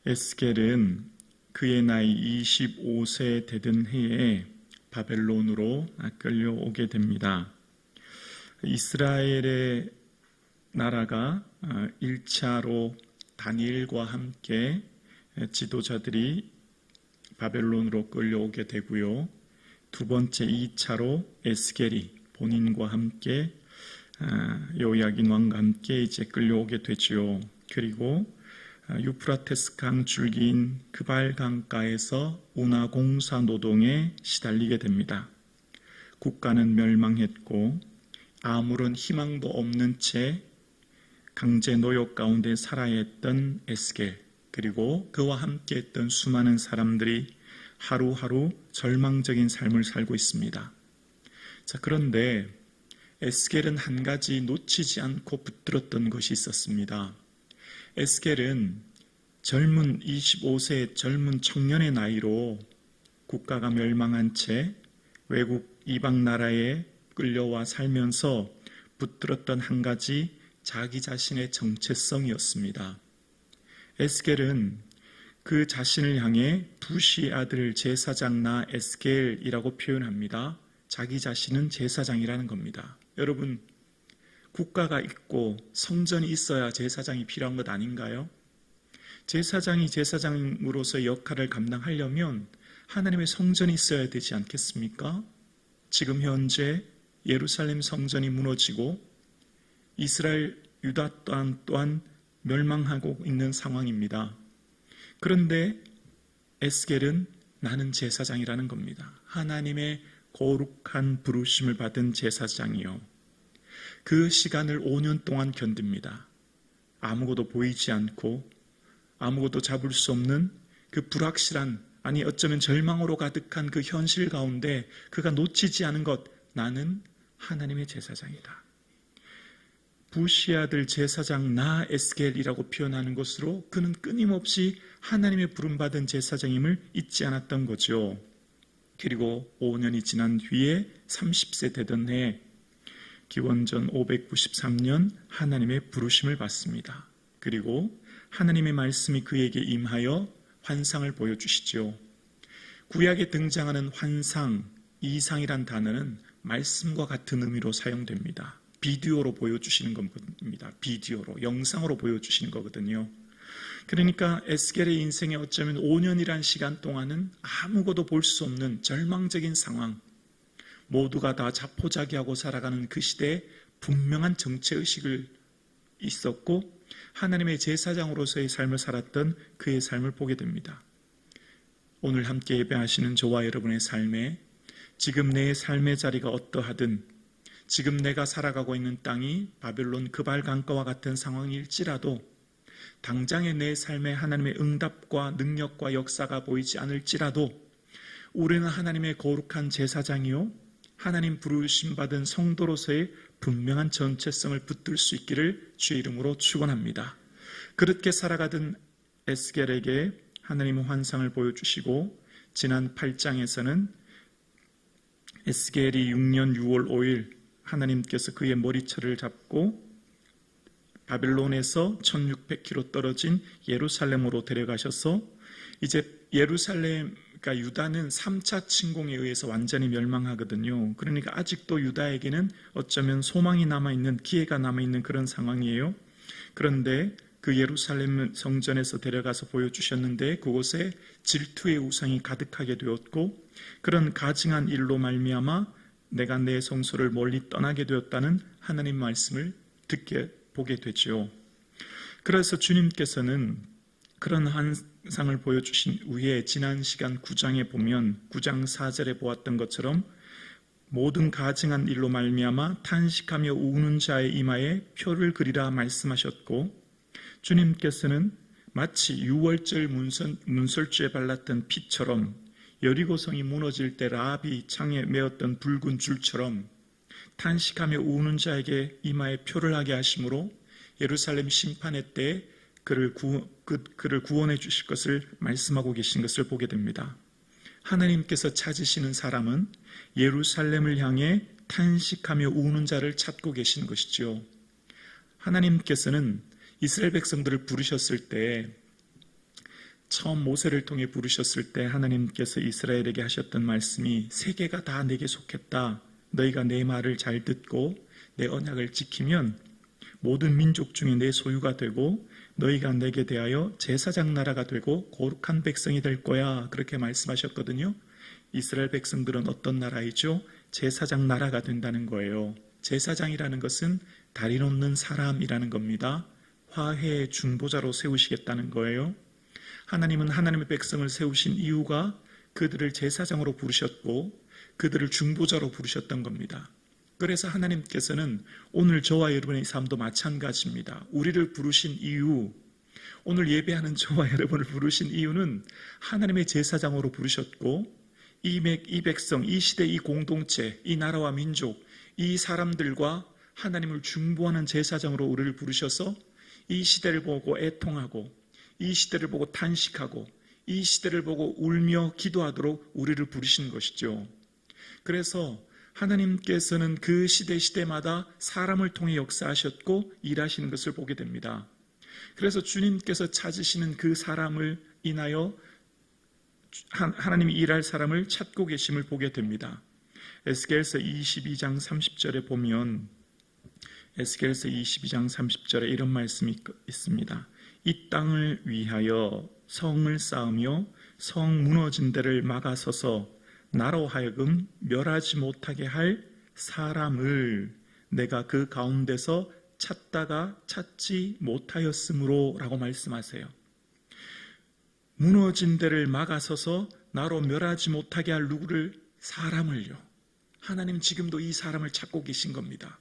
에스겔은 그의 나이 25세 되던 해에 바벨론으로 끌려오게 됩니다. 이스라엘의 나라가 1차로 다니엘과 함께 지도자들이 바벨론으로 끌려오게 되고요. 두 번째 2차로 에스겔이 본인과 함께 여호야긴 왕과 함께 이제 끌려오게 되죠. 그리고 유프라테스 강 줄기인 그발 강가에서 운하공사 노동에 시달리게 됩니다. 국가는 멸망했고 아무런 희망도 없는 채 강제 노역 가운데 살아야 했던 에스겔, 그리고 그와 함께 했던 수많은 사람들이 하루하루 절망적인 삶을 살고 있습니다. 자, 그런데 에스겔은 한 가지 놓치지 않고 붙들었던 것이 있었습니다. 에스겔은 25세 젊은 청년의 나이로 국가가 멸망한 채 외국 이방 나라에 끌려와 살면서 붙들었던 한 가지 자기 자신의 정체성이었습니다. 에스겔은 그 자신을 향해 부시의 아들 제사장 나 에스겔이라고 표현합니다. 자기 자신은 제사장이라는 겁니다. 여러분, 국가가 있고 성전이 있어야 제사장이 필요한 것 아닌가요? 제사장이 제사장으로서의 역할을 감당하려면 하나님의 성전이 있어야 되지 않겠습니까? 지금 현재 예루살렘 성전이 무너지고 이스라엘, 유다 또한 멸망하고 있는 상황입니다. 그런데 에스겔은 나는 제사장이라는 겁니다. 하나님의 거룩한 부르심을 받은 제사장이요. 그 시간을 5년 동안 견딥니다. 아무것도 보이지 않고 아무것도 잡을 수 없는 그 불확실한, 아니 어쩌면 절망으로 가득한 그 현실 가운데 그가 놓치지 않은 것, 나는 하나님의 제사장이다. 부시의 아들 제사장 나 에스겔이라고 표현하는 것으로 그는 끊임없이 하나님의 부름받은 제사장임을 잊지 않았던 거죠. 그리고 5년이 지난 뒤에 30세 되던 해에 기원전 593년 하나님의 부르심을 받습니다. 그리고 하나님의 말씀이 그에게 임하여 환상을 보여주시죠. 구약에 등장하는 환상, 이상이란 단어는 말씀과 같은 의미로 사용됩니다. 비디오로 보여주시는 겁니다. 비디오로, 영상으로 보여주시는 거거든요. 그러니까 에스겔의 인생에 어쩌면 5년이란 시간 동안은 아무것도 볼 수 없는 절망적인 상황, 모두가 다 자포자기하고 살아가는 그 시대에 분명한 정체의식을 있었고 하나님의 제사장으로서의 삶을 살았던 그의 삶을 보게 됩니다. 오늘 함께 예배하시는 저와 여러분의 삶에 지금 내 삶의 자리가 어떠하든, 지금 내가 살아가고 있는 땅이 바벨론 그발 강가와 같은 상황일지라도, 당장의 내 삶에 하나님의 응답과 능력과 역사가 보이지 않을지라도 우리는 하나님의 거룩한 제사장이요 하나님 부르심 받은 성도로서의 분명한 정체성을 붙들 수 있기를 주의 이름으로 축원합니다. 그렇게 살아가던 에스겔에게 하나님은 환상을 보여주시고, 지난 8장에서는 에스겔이 6년 6월 5일 하나님께서 그의 머리털을 잡고 바벨론에서 1600km 떨어진 예루살렘으로 데려가셔서 이제 예루살렘, 그러니까 유다는 3차 침공에 의해서 완전히 멸망하거든요. 그러니까 아직도 유다에게는 어쩌면 소망이 남아있는, 기회가 남아있는 그런 상황이에요. 그런데 그 예루살렘 성전에서 데려가서 보여주셨는데 그곳에 질투의 우상이 가득하게 되었고, 그런 가증한 일로 말미암아 내가 내 성소를 멀리 떠나게 되었다는 하나님 말씀을 보게 되죠. 그래서 주님께서는 그런 환상을 보여주신 후에 지난 시간 9장에 보면 9장 4절에 보았던 것처럼 모든 가증한 일로 말미암아 탄식하며 우는 자의 이마에 표를 그리라 말씀하셨고, 주님께서는 마치 6월절 문설주에 발랐던 피처럼, 여리고성이 무너질 때 라합이 창에 메었던 붉은 줄처럼 탄식하며 우는 자에게 이마에 표를 하게 하심으로 예루살렘 심판의 때에 그를 구원해 주실 것을 말씀하고 계신 것을 보게 됩니다. 하나님께서 찾으시는 사람은 예루살렘을 향해 탄식하며 우는 자를 찾고 계신 것이죠. 하나님께서는 이스라엘 백성들을 부르셨을 때 처음 모세를 통해 부르셨을 때 하나님께서 이스라엘에게 하셨던 말씀이 세계가 다 내게 속했다. 너희가 내 말을 잘 듣고 내 언약을 지키면 모든 민족 중에 내 소유가 되고 너희가 내게 대하여 제사장 나라가 되고 거룩한 백성이 될 거야. 그렇게 말씀하셨거든요. 이스라엘 백성들은 어떤 나라이죠? 제사장 나라가 된다는 거예요. 제사장이라는 것은 다리 놓는 사람이라는 겁니다. 화해의 중보자로 세우시겠다는 거예요. 하나님은 하나님의 백성을 세우신 이유가 그들을 제사장으로 부르셨고 그들을 중보자로 부르셨던 겁니다. 그래서 하나님께서는 오늘 저와 여러분의 삶도 마찬가지입니다. 우리를 부르신 이유, 오늘 예배하는 저와 여러분을 부르신 이유는 하나님의 제사장으로 부르셨고 이 백성, 이 시대, 이 공동체, 이 나라와 민족, 이 사람들과 하나님을 중보하는 제사장으로 우리를 부르셔서 이 시대를 보고 애통하고 이 시대를 보고 탄식하고 이 시대를 보고 울며 기도하도록 우리를 부르신 것이죠. 그래서 하나님께서는 그 시대마다 사람을 통해 역사하셨고 일하시는 것을 보게 됩니다. 그래서 주님께서 찾으시는 그 사람을 인하여 하나님이 일할 사람을 찾고 계심을 보게 됩니다. 에스겔서 22장 30절에 보면 에스겔서 22장 30절에 이런 말씀이 있습니다. 이 땅을 위하여 성을 쌓으며 성 무너진 데를 막아서서 나로 하여금 멸하지 못하게 할 사람을 내가 그 가운데서 찾다가 찾지 못하였으므로 라고 말씀하세요. 무너진 데를 막아서서 나로 멸하지 못하게 할 누구를? 사람을요. 하나님 지금도 이 사람을 찾고 계신 겁니다.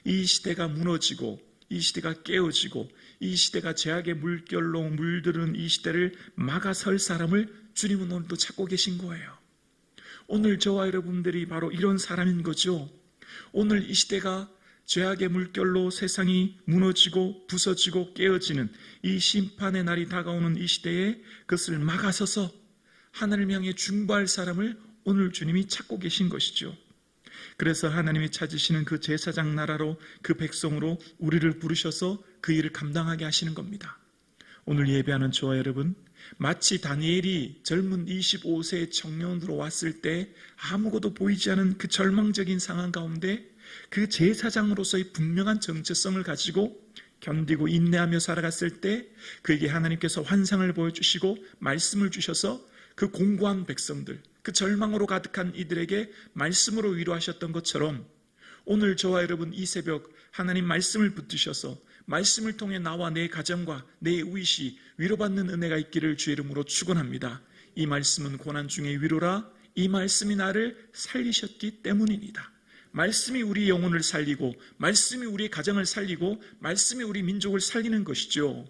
이 시대가 무너지고 이 시대가 깨어지고 이 시대가 죄악의 물결로 물들은 이 시대를 막아설 사람을 주님은 오늘도 찾고 계신 거예요. 오늘 저와 여러분들이 바로 이런 사람인 거죠. 오늘 이 시대가 죄악의 물결로 세상이 무너지고 부서지고 깨어지는 이 심판의 날이 다가오는 이 시대에 그것을 막아서서 하나님을 향해 중보할 사람을 오늘 주님이 찾고 계신 것이죠. 그래서 하나님이 찾으시는 그 제사장 나라로 그 백성으로 우리를 부르셔서 그 일을 감당하게 하시는 겁니다. 오늘 예배하는 저와 여러분, 마치 다니엘이 젊은 25세의 청년으로 왔을 때 아무것도 보이지 않은 그 절망적인 상황 가운데 그 제사장으로서의 분명한 정체성을 가지고 견디고 인내하며 살아갔을 때 그에게 하나님께서 환상을 보여주시고 말씀을 주셔서 그 공고한 백성들, 그 절망으로 가득한 이들에게 말씀으로 위로하셨던 것처럼 오늘 저와 여러분 이 새벽 하나님 말씀을 붙드셔서 말씀을 통해 나와 내 가정과 내 이웃이 위로받는 은혜가 있기를 주의 이름으로 축원합니다. 이 말씀은 고난 중의 위로라. 이 말씀이 나를 살리셨기 때문입니다. 말씀이 우리 영혼을 살리고 말씀이 우리 가정을 살리고 말씀이 우리 민족을 살리는 것이죠.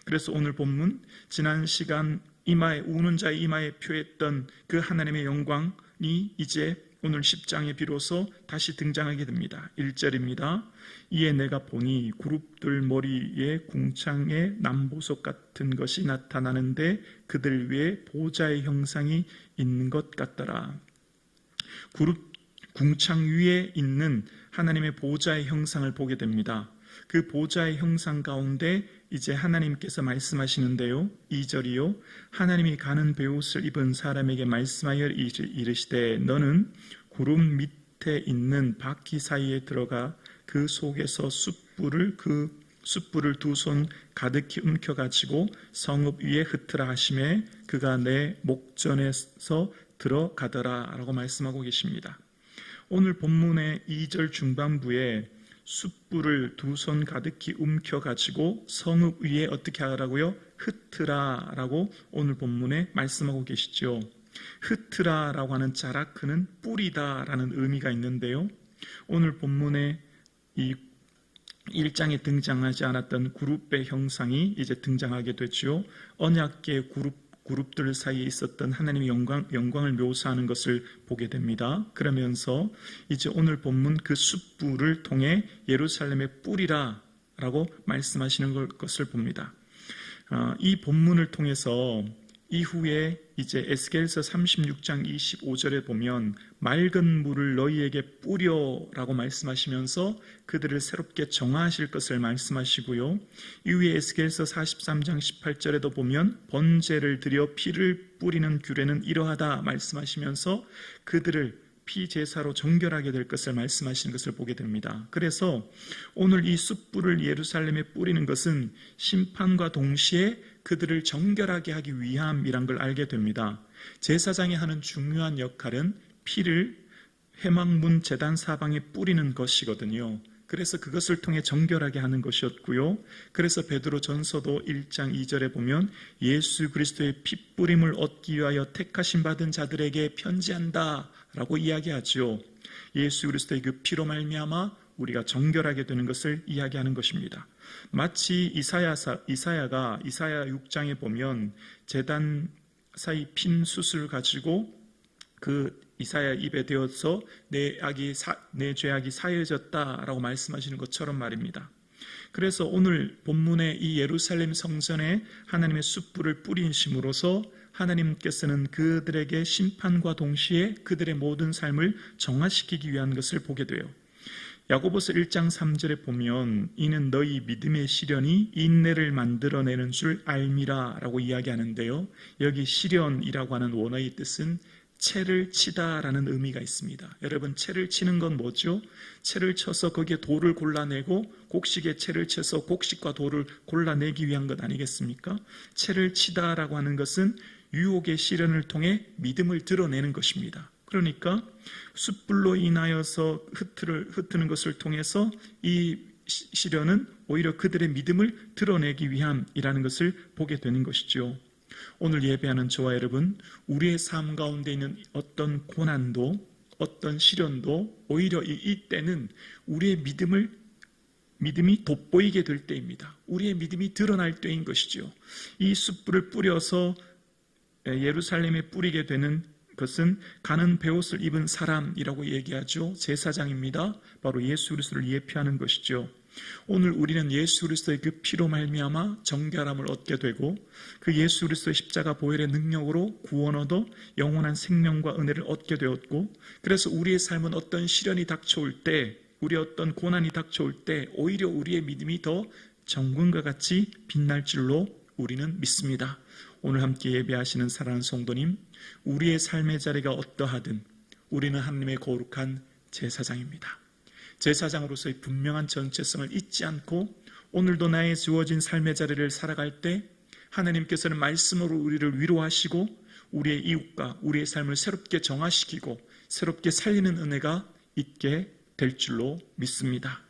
그래서 오늘 본문 지난 시간 이마에 우는 자의 이마에 표했던 그 하나님의 영광이 이제 오늘 10장에 비로소 다시 등장하게 됩니다. 1절입니다. 이에 내가 보니 그룹들 머리에 궁창의 남보석 같은 것이 나타나는데 그들 위에 보좌의 형상이 있는 것 같더라. 궁창 위에 있는 하나님의 보좌의 형상을 보게 됩니다. 그 보좌의 형상 가운데 이제 하나님께서 말씀하시는데요. 2절이요. 하나님이 가는 베옷을 입은 사람에게 말씀하여 이르시되 너는 구름 밑에 있는 바퀴 사이에 들어가 그 속에서 숯불을 두 손 가득히 움켜가지고 성읍 위에 흩으라 하시매 그가 내 목전에서 들어가더라 라고 말씀하고 계십니다. 오늘 본문의 2절 중반부에 숯불을 두 손 가득히 움켜가지고 성읍 위에 어떻게 하라고요? 흩으라 라고 오늘 본문에 말씀하고 계시죠. 흩으라라고 하는 자라크는 뿌리다 라는 의미가 있는데요. 오늘 본문에 이 1장에 등장하지 않았던 그룹의 형상이 이제 등장하게 되죠. 언약궤 그룹들 사이에 있었던 하나님의 영광을 묘사하는 것을 보게 됩니다. 그러면서 이제 오늘 본문 그 숯불을 통해 예루살렘의 뿌리라 라고 말씀하시는 것을 봅니다. 이 본문을 통해서 이후에 이제 에스겔서 36장 25절에 보면 맑은 물을 너희에게 뿌려라고 말씀하시면서 그들을 새롭게 정화하실 것을 말씀하시고요. 이후에 에스겔서 43장 18절에도 보면 번제를 드려 피를 뿌리는 규례는 이러하다 말씀하시면서 그들을 피제사로 정결하게 될 것을 말씀하시는 것을 보게 됩니다. 그래서 오늘 이 숯불을 예루살렘에 뿌리는 것은 심판과 동시에 그들을 정결하게 하기 위함이란 걸 알게 됩니다. 제사장이 하는 중요한 역할은 피를 회막문 제단 사방에 뿌리는 것이거든요. 그래서 그것을 통해 정결하게 하는 것이었고요. 그래서 베드로 전서도 1장 2절에 보면 예수 그리스도의 핏뿌림을 얻기 위하여 택하심 받은 자들에게 편지한다 라고 이야기하죠. 예수 그리스도의 그 피로 말미암아 우리가 정결하게 되는 것을 이야기하는 것입니다. 마치 이사야 6장에 보면 제단 사이 핀 숯을 가지고 그 이사야 입에 대어서 내 죄악이 사해졌다라고 말씀하시는 것처럼 말입니다. 그래서 오늘 본문의 이 예루살렘 성전에 하나님의 숯불을 뿌리심으로써 하나님께서는 그들에게 심판과 동시에 그들의 모든 삶을 정화시키기 위한 것을 보게 돼요. 야고보서 1장 3절에 보면 이는 너희 믿음의 시련이 인내를 만들어내는 줄 알미라 라고 이야기하는데요. 여기 시련이라고 하는 원어의 뜻은 채를 치다라는 의미가 있습니다. 여러분, 채를 치는 건 뭐죠? 채를 쳐서 거기에 돌을 골라내고 곡식에 채를 쳐서 곡식과 돌을 골라내기 위한 것 아니겠습니까? 채를 치다라고 하는 것은 유혹의 시련을 통해 믿음을 드러내는 것입니다. 그러니까 숯불로 인하여서 흩트는 것을 통해서 이 시련은 오히려 그들의 믿음을 드러내기 위함이라는 것을 보게 되는 것이죠. 오늘 예배하는 저와 여러분, 우리의 삶 가운데 있는 어떤 고난도 어떤 시련도 오히려 이때는 우리의 믿음이 돋보이게 될 때입니다. 우리의 믿음이 드러날 때인 것이죠. 이 숯불을 뿌려서 예루살렘에 뿌리게 되는 것은 가는 베옷을 입은 사람이라고 얘기하죠. 제사장입니다. 바로 예수 그리스도를 예표하는 것이죠. 오늘 우리는 예수 그리스도의 그 피로 말미암아 정결함을 얻게 되고 그 예수 그리스도의 십자가 보혈의 능력으로 구원 얻어 영원한 생명과 은혜를 얻게 되었고, 그래서 우리의 삶은 어떤 시련이 닥쳐올 때, 우리의 어떤 고난이 닥쳐올 때 오히려 우리의 믿음이 더 정금과 같이 빛날 줄로 우리는 믿습니다. 오늘 함께 예배하시는 사랑하는 성도님, 우리의 삶의 자리가 어떠하든 우리는 하나님의 거룩한 제사장입니다. 제사장으로서의 분명한 정체성을 잊지 않고 오늘도 나의 주어진 삶의 자리를 살아갈 때 하나님께서는 말씀으로 우리를 위로하시고 우리의 이웃과 우리의 삶을 새롭게 정화시키고 새롭게 살리는 은혜가 있게 될 줄로 믿습니다.